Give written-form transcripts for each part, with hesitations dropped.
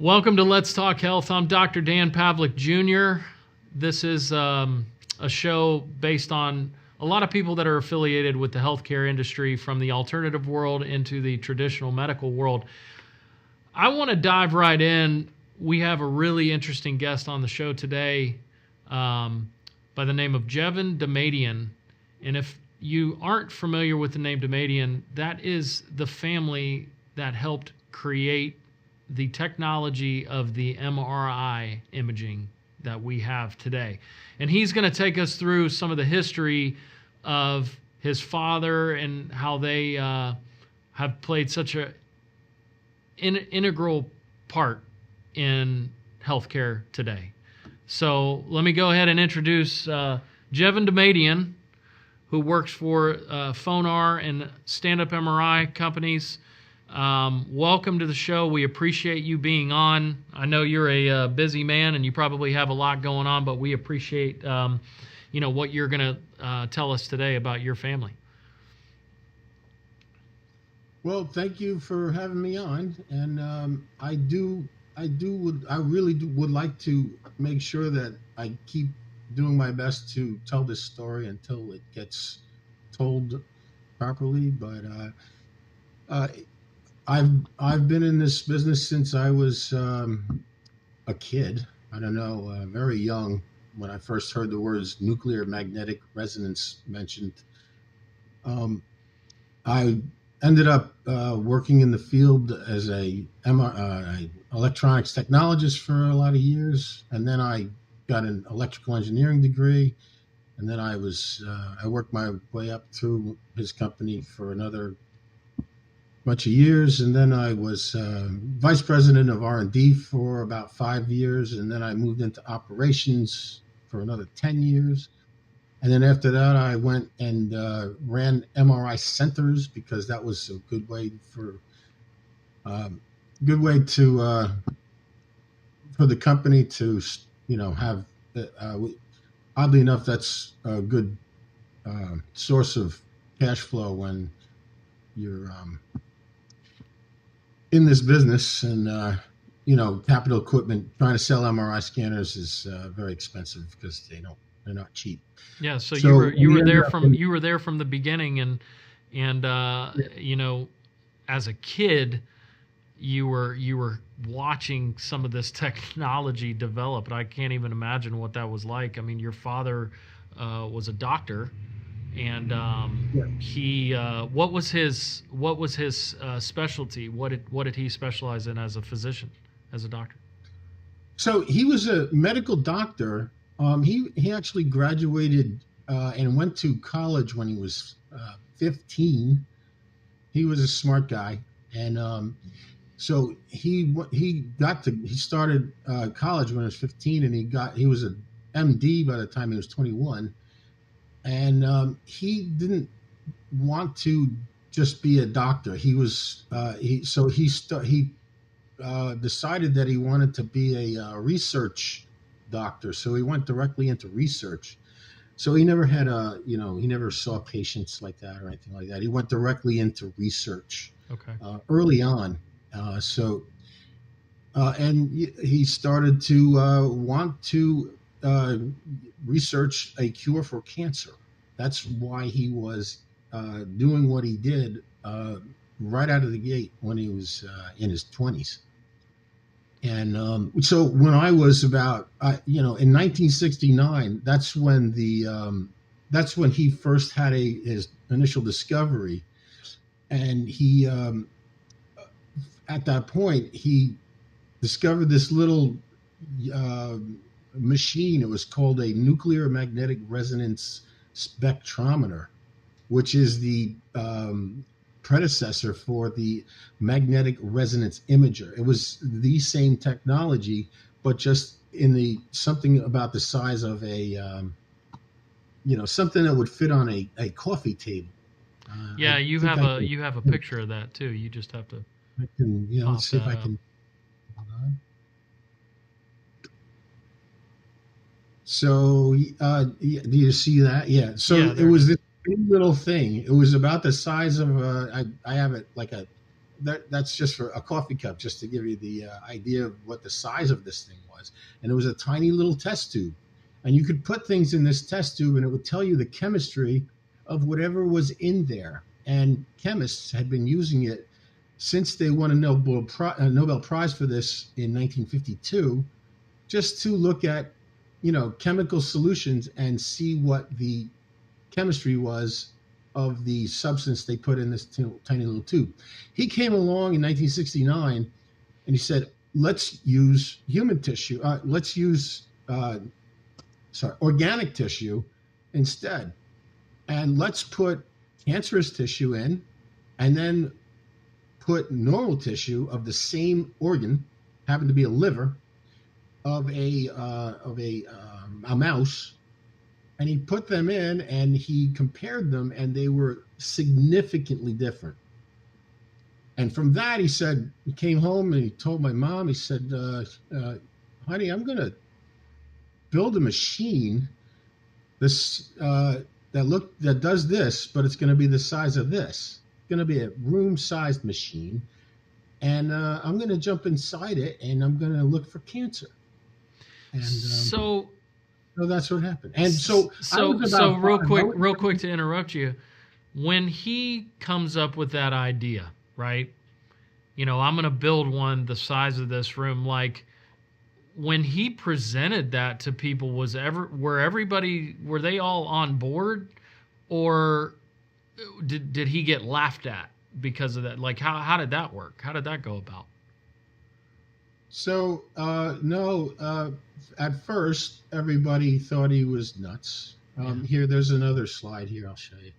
Welcome to Let's Talk Health. I'm Dr. Dan Pavlik Jr. This is a show based on a lot of people that are affiliated with the healthcare industry from the alternative world into the traditional medical world. I want to dive right in. We have a really interesting guest on the show today by the name of Jevon Damadian. And if you aren't familiar with the name Damadian, that is the family that helped create the technology of the MRI imaging that we have today. And he's going to take us through some of the history of his father and how they have played such an integral part in healthcare today. So let me go ahead and introduce Jevon Damadian, who works for Phonar and Stand-Up MRI companies. Welcome to the show. We appreciate you being on. I know you're a busy man and you probably have a lot going on, but we appreciate what you're going to tell us today about your family. Well, thank you for having me on, and I really would like to make sure that I keep doing my best to tell this story until it gets told properly. But I've been in this business since I was a kid. I don't know, very young when I first heard the words nuclear magnetic resonance mentioned. I ended up working in the field as a electronics technologist for a lot of years, and then I got an electrical engineering degree, and then I worked my way up through his company for another bunch of years, and then I was vice president of R&D for about 5 years, and then I moved into operations for another 10 years. And then after that, I went and ran MRI centers because that was a good way for the company to, have. Oddly enough, that's a good source of cash flow when you're in this business, and capital equipment. Trying to sell MRI scanners is very expensive because they're not cheap. Yeah, so you were there from the beginning, and as a kid, you were watching some of this technology develop. And I can't even imagine what that was like. I mean, your father was a doctor, and he what was his specialty? What did he specialize in as a physician, as a doctor? So he was a medical doctor. He actually graduated and went to college when he was 15. He was a smart guy, and so he started college when he was 15, and he was an MD by the time he was 21, and he didn't want to just be a doctor. He decided that he wanted to be a research doctor, so he went directly into research. So he never had he never saw patients like that or anything like that. He went directly into research. Okay. Early on. And he started to want to research a cure for cancer. That's why he was doing what he did right out of the gate when he was in his 20s. And so when I was about, in 1969, that's when he first had his initial discovery, and he at that point he discovered this little machine. It was called a nuclear magnetic resonance spectrometer, which is the predecessor for the magnetic resonance imager. It was the same technology, but just in something about the size of a something that would fit on a coffee table. You have a picture of that too. You just have to. I can let's see if I can. Hold on. So do you see that? Yeah. So it was this little thing. It was about the size of I have it like a that's just for a coffee cup, just to give you the idea of what the size of this thing was. And it was a tiny little test tube, and you could put things in this test tube, and it would tell you the chemistry of whatever was in there. And chemists had been using it since they won a Nobel Prize for this in 1952, just to look at, chemical solutions and see what the chemistry was of the substance they put in this tiny little tube. He came along in 1969 and he said, let's use human tissue. Let's use organic tissue instead. And let's put cancerous tissue in, and then put normal tissue of the same organ, happened to be a liver, of a mouse, and he put them in and he compared them, and they were significantly different. And from that, he said, he came home and he told my mom, he said, honey, I'm going to build a machine that does this, but it's going to be the size of this. It's going to be a room-sized machine, and I'm going to jump inside it, and I'm going to look for cancer. And so that's what happened. And so real quick to interrupt you, when he comes up with that idea, right? I'm going to build one the size of this room. Like, when he presented that to people, were they all on board, or did he get laughed at because of that? Like, how did that work? How did that go about? So, no, at first everybody thought he was nuts. Here, there's another slide here. I'll show you.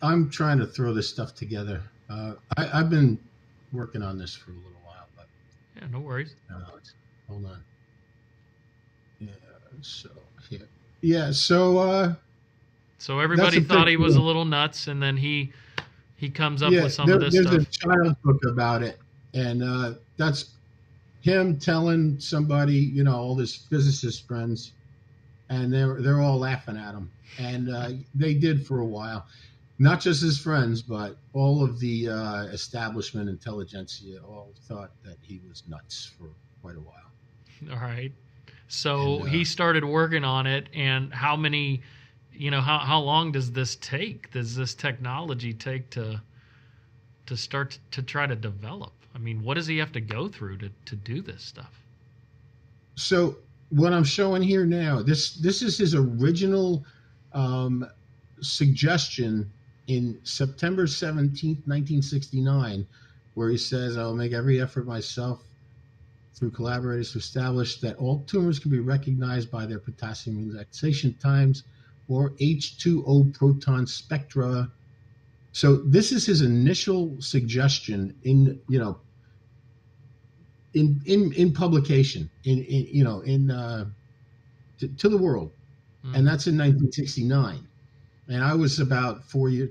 I'm trying to throw this stuff together. I've been working on this for a little while, but yeah, no worries. Hold on. Yeah. So here. Yeah. So. So everybody thought he was a little nuts, and then he comes up with some of this stuff. There's a child's book about it, and that's him telling somebody, all his physicist friends, and they're all laughing at him, and they did for a while. Not just his friends, but all of the establishment intelligentsia all thought that he was nuts for quite a while. All right. So he started working on it, and how many, how long does this take? Does this technology take to start to try to develop? I mean, what does he have to go through to do this stuff? So what I'm showing here now, this is his original suggestion in September 17th, 1969, where he says, I'll make every effort myself through collaborators to establish that all tumors can be recognized by their potassium relaxation times or H2O proton spectra. So this is his initial suggestion in publication to the world, and that's in 1969. And I was about 3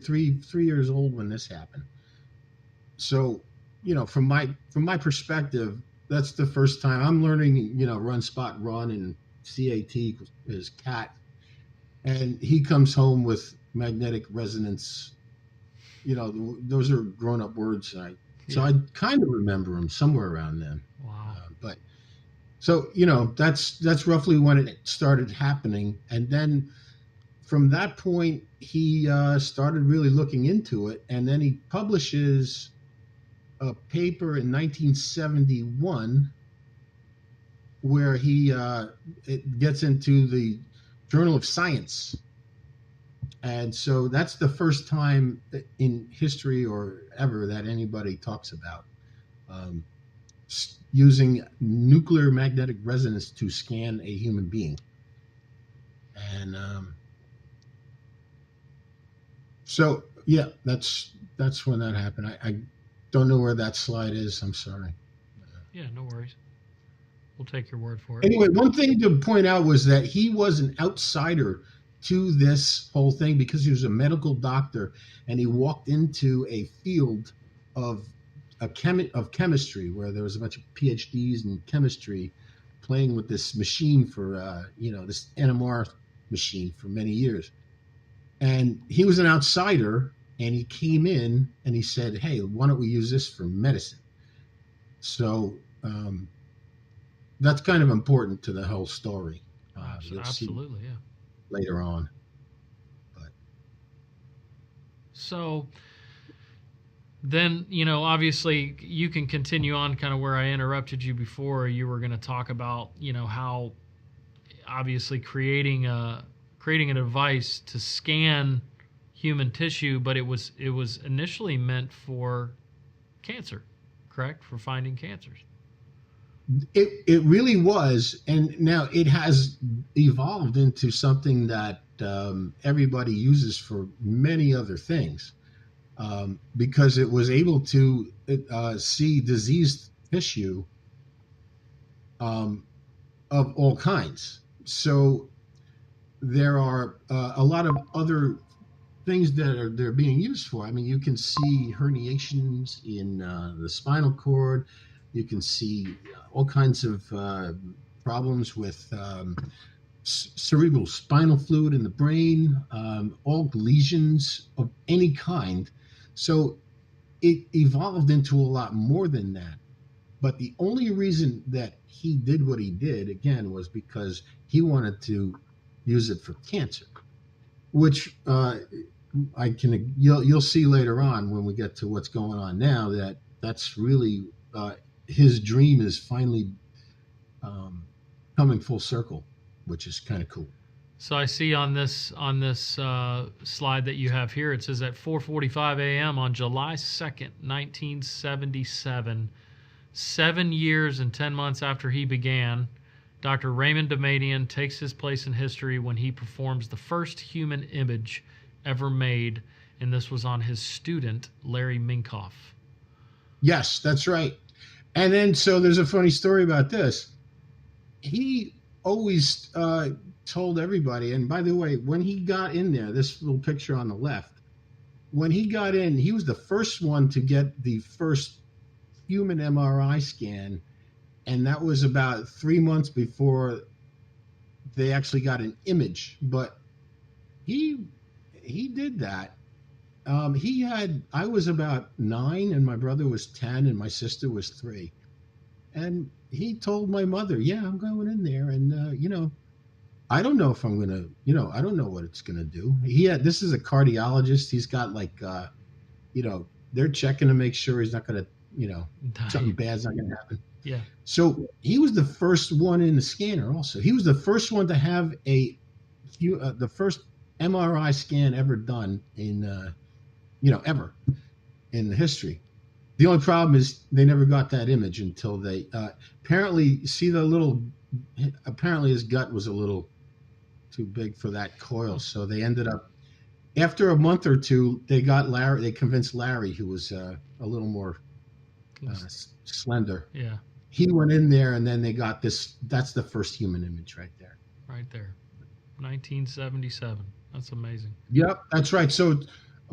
years old when this happened. So, from my perspective, that's the first time I'm learning, run, spot, run, and CAT is cat. And he comes home with magnetic resonance. Those are grown-up words. So I kind of remember them somewhere around then. Wow. But so, that's roughly when it started happening. And then from that point, he started really looking into it. And then he publishes a paper in 1971 where it gets into the Journal of Science. And so that's the first time in history or ever that anybody talks about using nuclear magnetic resonance to scan a human being. And so, yeah, that's when that happened. I don't know where that slide is. I'm sorry. Yeah, no worries. We'll take your word for it. Anyway, one thing to point out was that he was an outsider to this whole thing because he was a medical doctor, and he walked into a field of chemistry where there was a bunch of PhDs in chemistry playing with this machine for this NMR machine for many years. And he was an outsider, and he came in and he said, "Hey, why don't we use this for medicine?" So that's kind of important to the whole story. You'll see Absolutely, yeah. later on. But So then, you know, obviously you can continue on kind of where I interrupted you before. You were going to talk about, you know, how obviously creating a device to scan human tissue, but it was initially meant for cancer, correct? For finding cancers. it really was, and now it has evolved into something that everybody uses for many other things, because it was able to see diseased tissue um, of all kinds. So there are a lot of other things that are they're being used for. I mean, you can see herniations in the spinal cord. You can see all kinds of problems with cerebral spinal fluid in the brain, all lesions of any kind. So it evolved into a lot more than that. But the only reason that he did what he did, again, was because he wanted to use it for cancer, which you'll see later on when we get to what's going on now, that that's really his dream is finally um, coming full circle, which is kind of cool. So I see on this slide that you have here, it says at 4:45 a.m. on July 2nd, 1977, 7 years and 10 months after he began, Dr. Raymond Damadian takes his place in history when he performs the first human image ever made, and this was on his student Larry Minkoff. Yes, that's right. And then, so there's a funny story about this. He always told everybody, and by the way, when he got in there, this little picture on the left, when he got in, he was the first one to get the first human MRI scan, and that was about 3 months before they actually got an image. But he did that. I was about 9, and my brother was 10, and my sister was 3. And he told my mother, "Yeah, I'm going in there, and I don't know if I'm gonna, I don't know what it's gonna do." This is a cardiologist. He's got like, they're checking to make sure he's not gonna, something bad's not gonna happen. Yeah. So he was the first one in the scanner. Also, he was the first one to have the first MRI scan ever done in, ever in the history. The only problem is they never got that image until they apparently see the little. Apparently, his gut was a little too big for that coil, so they ended up, after a month or two, they got Larry. They convinced Larry, who was a little more slender. Yeah. He went in there, and then they got this. That's the first human image right there. Right there, 1977. That's amazing. Yep, that's right. So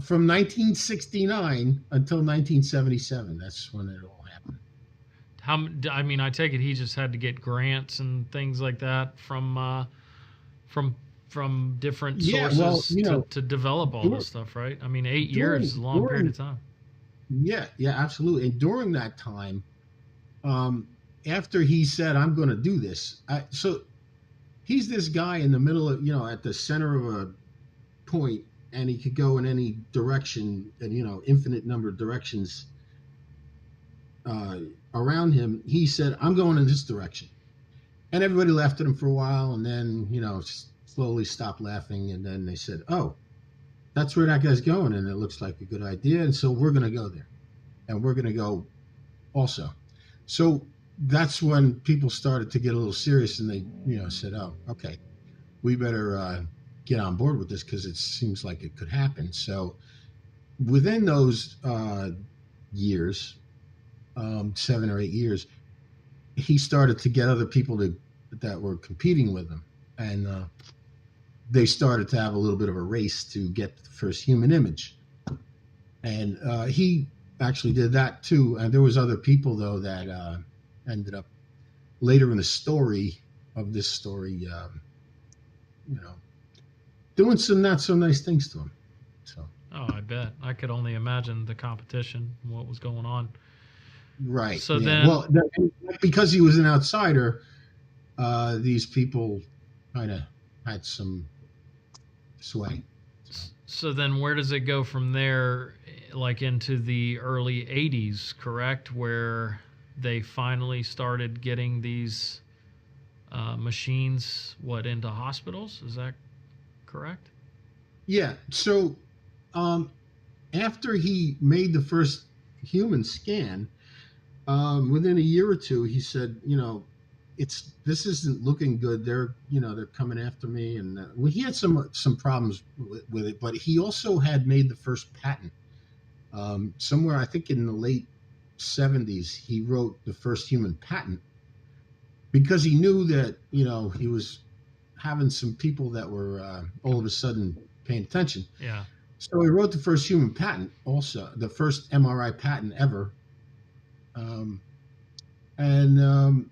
from 1969 until 1977, that's when it all happened. I mean, I take it he just had to get grants and things like that from different sources to develop all this stuff, right? I mean, 8 years is a long period of time. Yeah, absolutely. And during that time, after he said, "I'm going to do this," so he's this guy in the middle of, at the center of a point, and he could go in any direction, and infinite number of directions around him. He said, "I'm going in this direction," and everybody laughed at him for a while, and then slowly stopped laughing, and then they said, "Oh, that's where that guy's going, and it looks like a good idea, and so we're going to go there, and we're going to go also." So that's when people started to get a little serious, and they said, "Oh, okay, we better get on board with this, because it seems like it could happen." So within those years, 7 or 8 years, he started to get other people that were competing with him, and they started to have a little bit of a race to get the first human image. And he actually did that too. And there was other people, though, that ended up later in the story of this story, doing some not so nice things to him. So. Oh, bet. I could only imagine the competition, what was going on. Right. So Yeah. then, Well, because he was an outsider, these people kind of had some sway. So. so then where does it go from there, like into the early 80s, correct? Where they finally started getting these machines, into hospitals? Is that correct? Yeah. So um, after he made the first human scan, within a year or two, he said, this isn't looking good. They're coming after me, and well, he had some problems with it, but he also had made the first patent. Somewhere, I think in the late '70s, he wrote the first human patent because he knew that he was having some people that were all of a sudden paying attention. Yeah. So he wrote the first human patent, also the first MRI patent ever. Um, and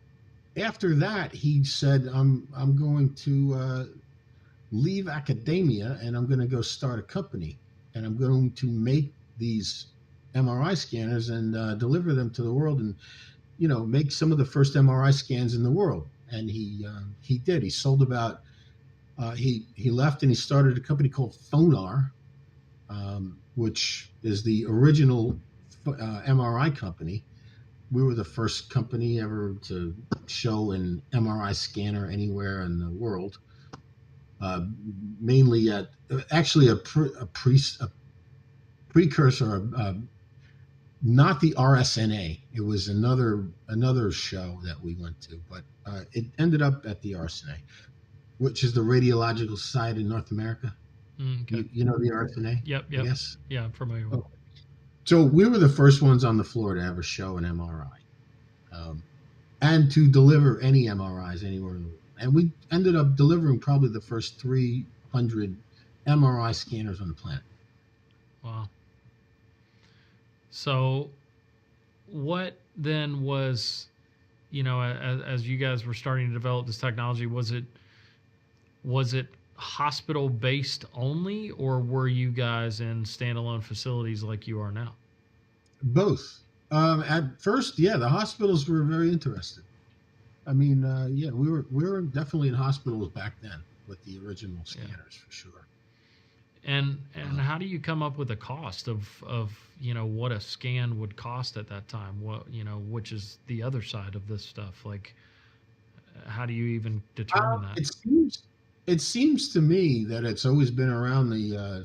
after that, he said, I'm going to leave academia and I'm going to go start a company, and I'm going to make these MRI scanners and deliver them to the world, and make some of the first MRI scans in the world. And he did. He sold about. He left and he started a company called Phonar, which is the original MRI company. We were the first company ever to show an MRI scanner anywhere in the world. Mainly at actually a precursor, not the RSNA. It was another show that we went to, but it ended up at the RSNA, which is the Radiological Society in North America. Okay. You know the RSNA? Yep. Yes. Yeah, I'm familiar with. Oh. So we were the first ones on the floor to ever show an MRI, and to deliver any MRIs anywhere in the world. And we ended up delivering probably the first 300 MRI scanners on the planet. Wow. So what then was, as you guys were starting to develop this technology, was it hospital based only, or were you guys in standalone facilities like you are now? Both. At first, yeah, the hospitals were very interested. I mean, yeah, we were definitely in hospitals back then with the original scanners, for sure. And how do you come up with a cost of what a scan would cost at that time? Which is the other side of this stuff. Like, how do you even determine that? It seems to me that it's always been around the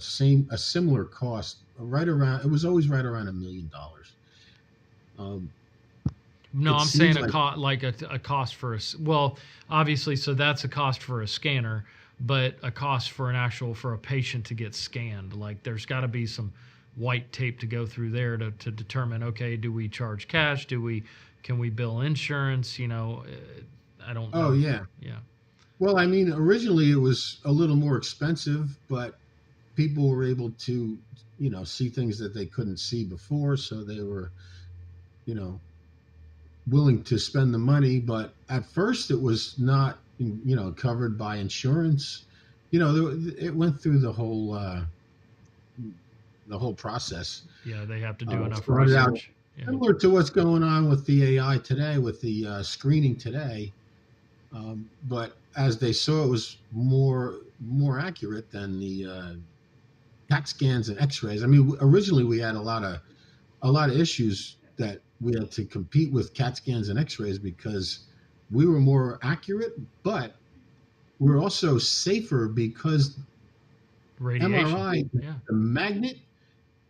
a similar cost, right around. It was always right around $1 million. Um, No, it I'm saying seems a like cost, like a cost for well, obviously, so that's a cost for a scanner, but a cost for for a patient to get scanned. Like, there's got to be some white tape to go through there to determine, okay, do we charge cash? Can we bill insurance? I don't oh know. yeah. Yeah. Well, I mean, originally it was a little more expensive, but people were able to, see things that they couldn't see before, so they were, you know, willing to spend the money. But at first, it was not, covered by insurance. It went through the whole process. Yeah, they have to do enough Started out research. Yeah. similar to what's going on with the AI today, with the screening today. But as they saw, it was more accurate than the CAT scans and X-rays. I mean, originally we had a lot of issues that we had to compete with CAT scans and X-rays because we were more accurate, but we're also safer because Radiation. MRI, Yeah. a magnet,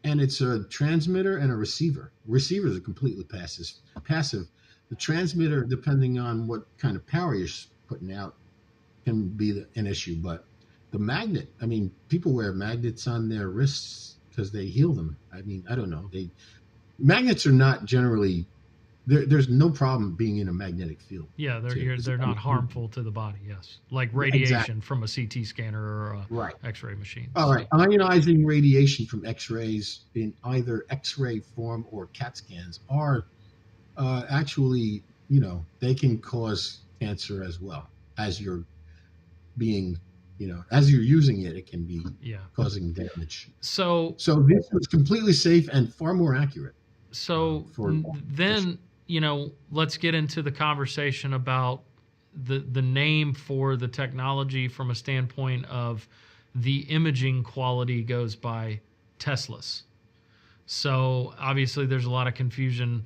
and it's a transmitter and a receiver. Receivers are completely passive. The transmitter, depending on what kind of power you're putting out, can be an issue. But the magnet, I mean, people wear magnets on their wrists because they heal them. I mean, I don't know. Magnets are not generally. There's no problem being in a magnetic field. Yeah, they're not harmful to the body. Yes, like radiation Exactly. from a CT scanner or a Right. X-ray machine. All right. Ionizing radiation from X-rays in either X-ray form or CAT scans are actually, they can cause cancer as well as you're being as you're using it, it can be Yeah. causing damage. So So this was completely safe and far more accurate. so For then, let's get into the conversation about the name for the technology from a standpoint of the imaging quality goes by Teslas. So obviously, there's a lot of confusion.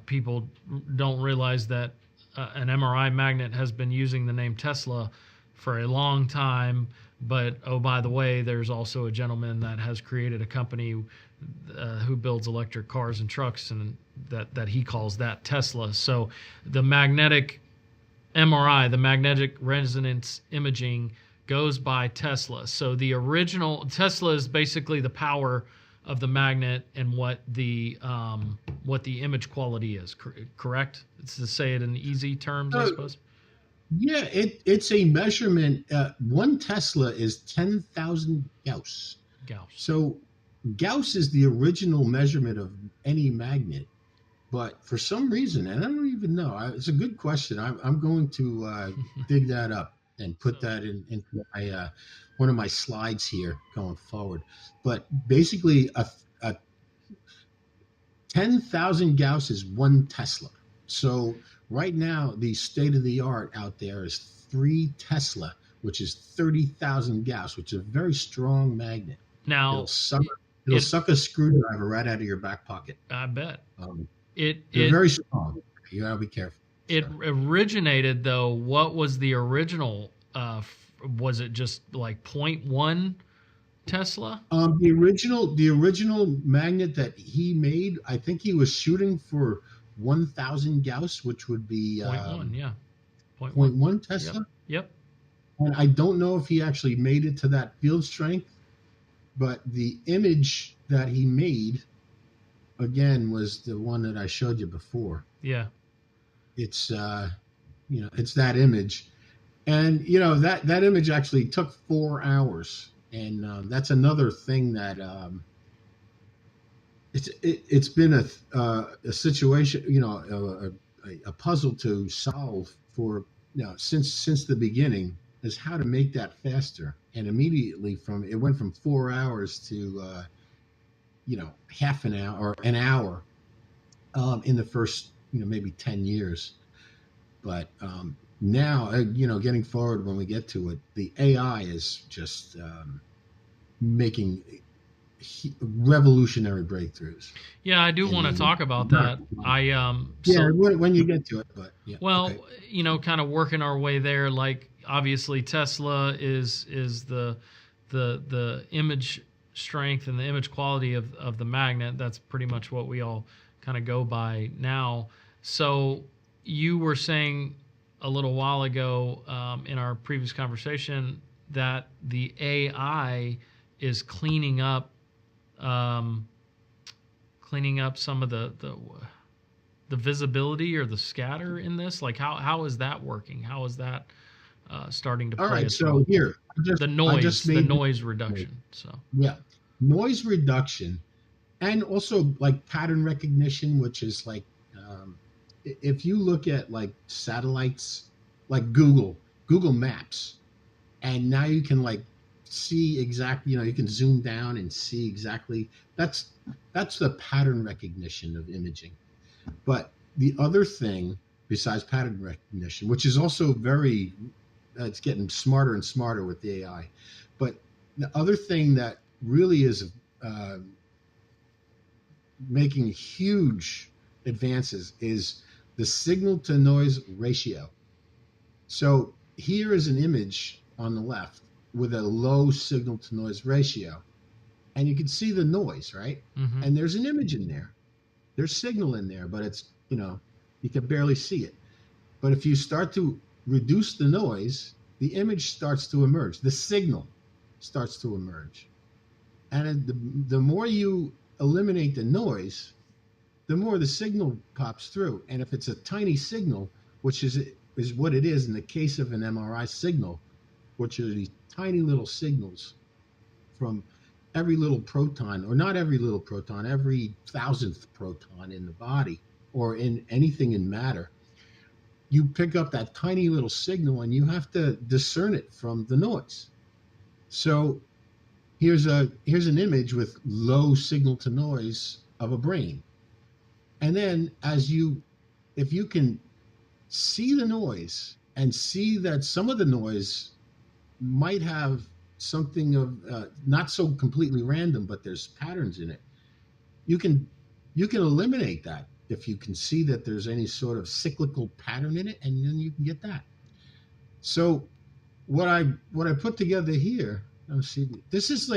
People don't realize that an MRI magnet has been using the name Tesla for a long time. But oh, by the way, there's also a gentleman that has created a company who builds electric cars and trucks, and that he calls that Tesla. So the magnetic MRI, the magnetic resonance imaging, goes by Tesla. So the original Tesla is basically the power of the magnet and what the image quality is. Correct? It's to say it in easy terms, I suppose. Yeah, it's a measurement. 1 Tesla is 10,000 Gauss. Gauss. So Gauss is the original measurement of any magnet. But for some reason, and I don't even know, it's a good question. I'm going to dig that up and put that into my, one of my slides here going forward. But basically, a 10,000 Gauss is 1 Tesla. So right now, the state of the art out there is 3 Tesla, which is 30,000 Gauss, which is a very strong magnet. Now, it'll suck a screwdriver right out of your back pocket. I bet. They're very strong. You gotta be careful. It originated, though. What was the original? Was it just like 0.1 Tesla? The original magnet that he made, I think he was shooting for 1,000 Gauss, which would be 0.1, yeah, 0.1 Tesla. Yep. And I don't know if he actually made it to that field strength, but the image that he made, again, was the one that I showed you before. Yeah. It's it's that image, and that image actually took 4 hours, and that's another thing that it's been a situation, a puzzle to solve for since the beginning, is how to make that faster. And immediately it went from 4 hours to half an hour or an hour in the first maybe 10 years. But now getting forward, when we get to it, the AI is just making revolutionary breakthroughs. Yeah, I do want to talk about that. When you get to it, but yeah. Well, okay. Kind of working our way there. Like obviously Tesla is the image strength and the image quality of the magnet. That's pretty much what we all kind of go by now. So you were saying a little while ago in our previous conversation that the AI is cleaning up some of the visibility or the scatter in this. Like how is that working? How is that starting to play? All right, so here the noise reduction. So yeah, noise reduction, and also like pattern recognition, which is like if you look at like satellites, like Google Maps, and now you can like see exactly, you can zoom down and see exactly. That's the pattern recognition of imaging. But the other thing besides pattern recognition, which is also it's getting smarter and smarter with the AI, but the other thing that really is making huge advances is the signal to noise ratio. So here is an image on the left with a low signal to noise ratio, and you can see the noise, right? Mm-hmm. And there's an image in there. There's signal in there, but it's, you can barely see it. But if you start to reduce the noise, the image starts to emerge. The signal starts to emerge. And the more you eliminate the noise, the more the signal pops through. And if it's a tiny signal, which is what it is in the case of an MRI signal, which are these tiny little signals from every little proton, or not every little proton, every 1,000th proton in the body or in anything in matter, you pick up that tiny little signal and you have to discern it from the noise. So here's an image with low signal to noise of a brain. And then if you can see the noise and see that some of the noise might have something of not so completely random, but there's patterns in it. You can eliminate that if you can see that there's any sort of cyclical pattern in it, and then you can get that. So what I put together here, let's see, this is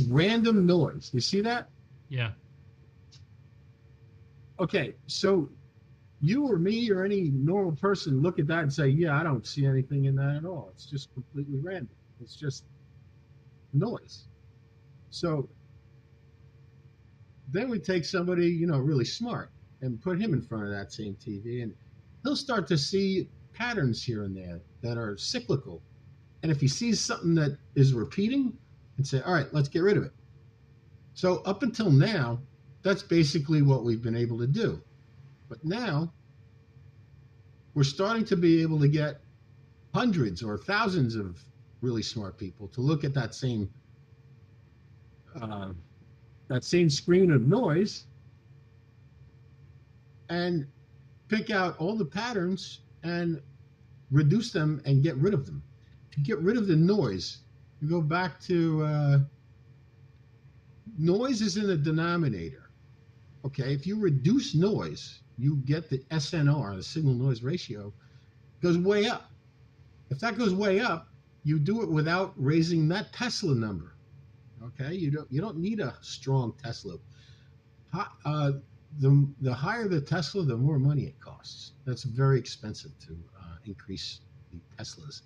random noise. You see that? Yeah. Okay, so you or me or any normal person look at that and say, yeah, I don't see anything in that at all. It's just completely random. It's just noise. So then we take somebody, really smart and put him in front of that same TV, and he'll start to see patterns here and there that are cyclical. And if he sees something that is repeating, and say, all right, let's get rid of it. So up until now, that's basically what we've been able to do. But now we're starting to be able to get hundreds or thousands of really smart people to look at that same screen of noise and pick out all the patterns and reduce them and get rid of them. To get rid of the noise, you go back to noise is in the denominator. Okay, if you reduce noise, you get the SNR, the signal noise ratio, goes way up. If that goes way up, you do it without raising that Tesla number. Okay, you don't need a strong Tesla. The higher the Tesla, the more money it costs. That's very expensive to increase the Teslas.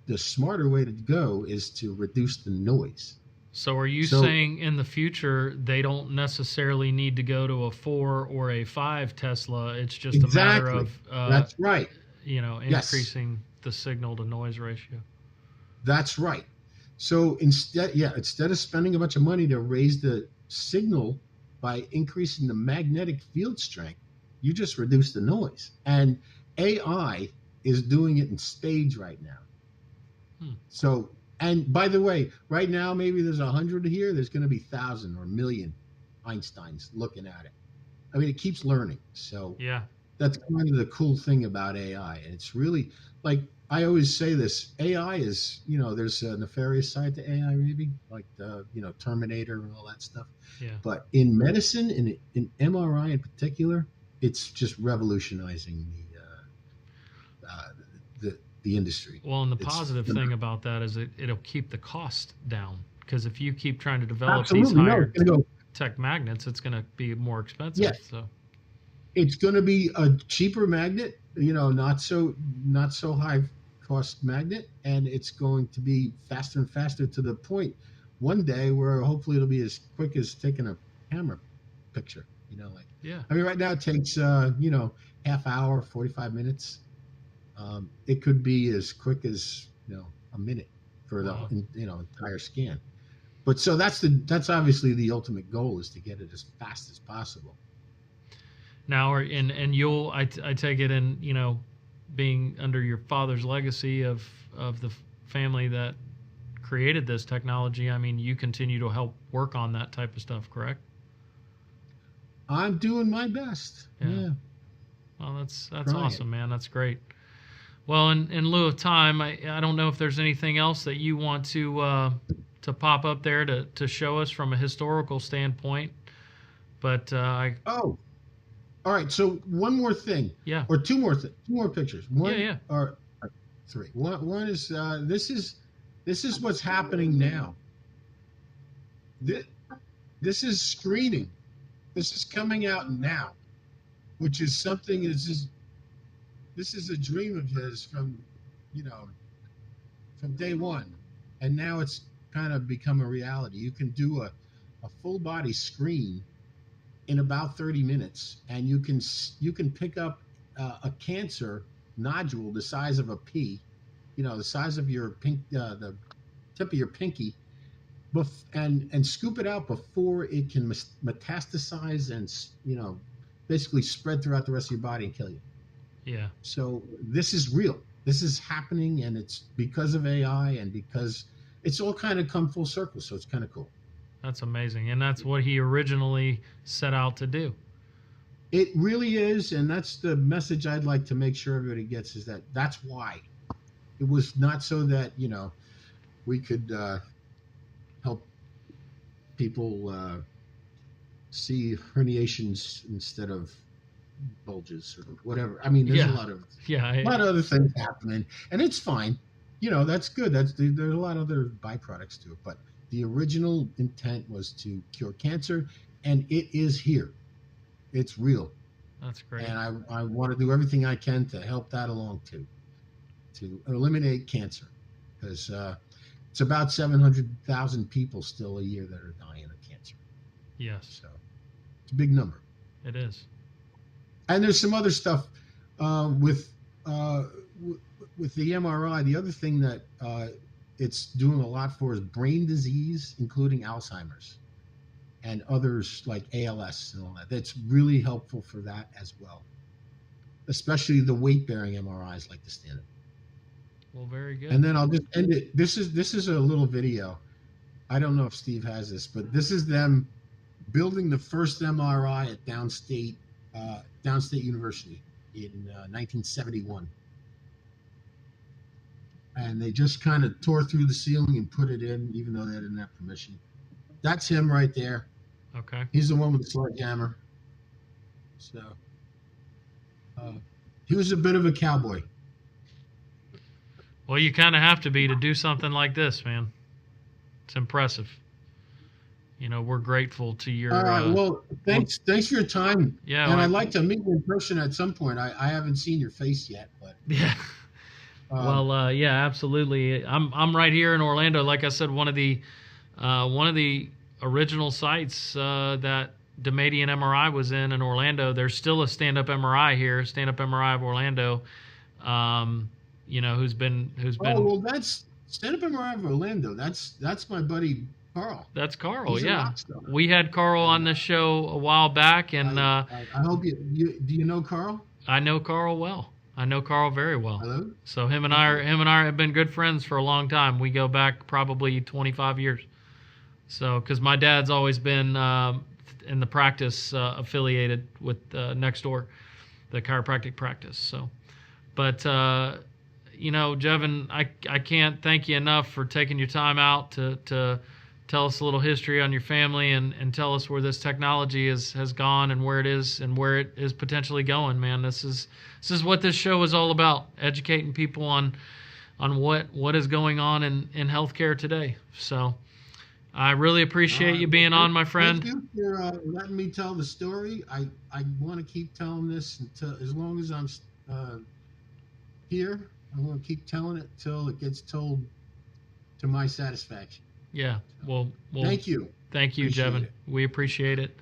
The smarter way to go is to reduce the noise. So are you saying in the future they don't necessarily need to go to a 4 or a 5 Tesla? It's just a matter of that's right. Increasing the signal to noise ratio. That's right. So instead of spending a bunch of money to raise the signal by increasing the magnetic field strength, you just reduce the noise. And AI is doing it in spades right now. So, and by the way, right now, maybe there's 100 here. There's going to be 1,000 or 1,000,000 Einsteins looking at it. I mean, it keeps learning. So yeah, that's kind of the cool thing about AI. And it's really, like, I always say this, AI is, there's a nefarious side to AI, maybe, like the, Terminator and all that stuff. Yeah. But in medicine, in MRI in particular, it's just revolutionizing the industry. Well, and the positive thing about that is it'll keep the cost down, because if you keep trying to develop these higher tech magnets, it's going to be more expensive. Yes. So it's going to be a cheaper magnet, not so high cost magnet, and it's going to be faster and faster to the point one day where hopefully it'll be as quick as taking a camera picture. Yeah. I mean, right now it takes half hour, 45 minutes. It could be as quick as a minute for the entire scan. But so that's obviously the ultimate goal, is to get it as fast as possible. Now, and you'll I take it in being under your father's legacy of the family that created this technology. I mean, you continue to help work on that type of stuff, correct? I'm doing my best. Yeah. Well, that's awesome, man. That's great. Well, in lieu of time, I don't know if there's anything else that you want to pop up there to show us from a historical standpoint, but all right. So one more thing. Yeah. Or two more pictures. One. Yeah. Or three. One is this is what's happening now. This is screening. This is coming out now, which is something this is a dream of his from day one, and now it's kind of become a reality. You can do a full body screen in about 30 minutes, and you can pick up a cancer nodule the size of a pea, the size of your the tip of your pinky, and scoop it out before it can metastasize and basically spread throughout the rest of your body and kill you. Yeah. So this is real. This is happening, and it's because of AI, and because it's all kind of come full circle. So it's kind of cool. That's amazing. And that's what he originally set out to do. It really is, and that's the message I'd like to make sure everybody gets, is that that's why. It was not so that, we could help people see herniations instead of bulges or whatever. I mean, there's Yeah. a lot of Yeah. other things happening, and it's fine. That's good. There's a lot of other byproducts to it, but the original intent was to cure cancer, and it is here. It's real, That's great. and I want to do everything I can to help that along too, to eliminate cancer, because it's about 700,000 people still a year that are dying of cancer. Yes, So it's a big number. it is. And there's some other stuff with the MRI. The other thing that it's doing a lot for is brain disease, including Alzheimer's and others like ALS and all that. That's really helpful for that as well, especially the weight-bearing MRIs like the stand-up. Well, very good. And then I'll just end it. This is a little video. I don't know if Steve has this, but this is them building the first MRI at Downstate University in 1971. And they just kind of tore through the ceiling and put it in, even though they didn't have permission. That's him right there. Okay. He's the one with the sledgehammer. So he was a bit of a cowboy. Well, you kind of have to be to do something like this, man. It's impressive. We're grateful to your. All right. Well, thanks for your time. Yeah. And I'd like to meet you in person at some point. I haven't seen your face yet, but Yeah. Yeah, absolutely. I'm right here in Orlando. Like I said, one of the original sites that Damadian MRI was in Orlando. There's still a stand-up MRI here, stand-up MRI of Orlando. Who's been. Oh, well, that's stand-up MRI of Orlando. That's my buddy Carl. That's Carl. He's a Yeah, rock star. we had Carl on this show a while back, and I hope you do. You know Carl? I know Carl well. I know Carl very well. Hello. So him and I have been good friends for a long time. We go back probably 25 years. So, because my dad's always been in the practice affiliated with next door, the chiropractic practice. So, but Jevin, I can't thank you enough for taking your time out to tell us a little history on your family and tell us where this technology has gone and where it is and where it is potentially going, man. This is what this show is all about, educating people on what is going on in healthcare today. So I really appreciate you being on, my friend. Thank you for letting me tell the story. I want to keep telling this until, as long as I'm here. I want to keep telling it till it gets told to my satisfaction. Yeah. Well, thank you. Thank you, Appreciate Jevin. it. We appreciate it.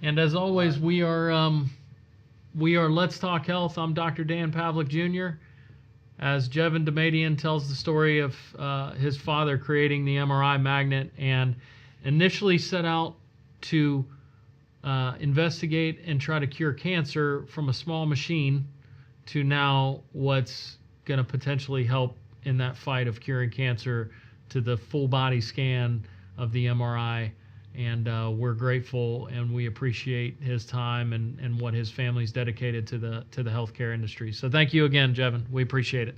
And as always, we are Let's Talk Health. I'm Dr. Dan Pavlik Jr. As Jevin Damadian tells the story of his father creating the MRI magnet and initially set out to investigate and try to cure cancer from a small machine to now what's going to potentially help in that fight of curing cancer, to the full body scan of the MRI. And we're grateful and we appreciate his time and what his family's dedicated to the healthcare industry. So thank you again, Jevin. We appreciate it.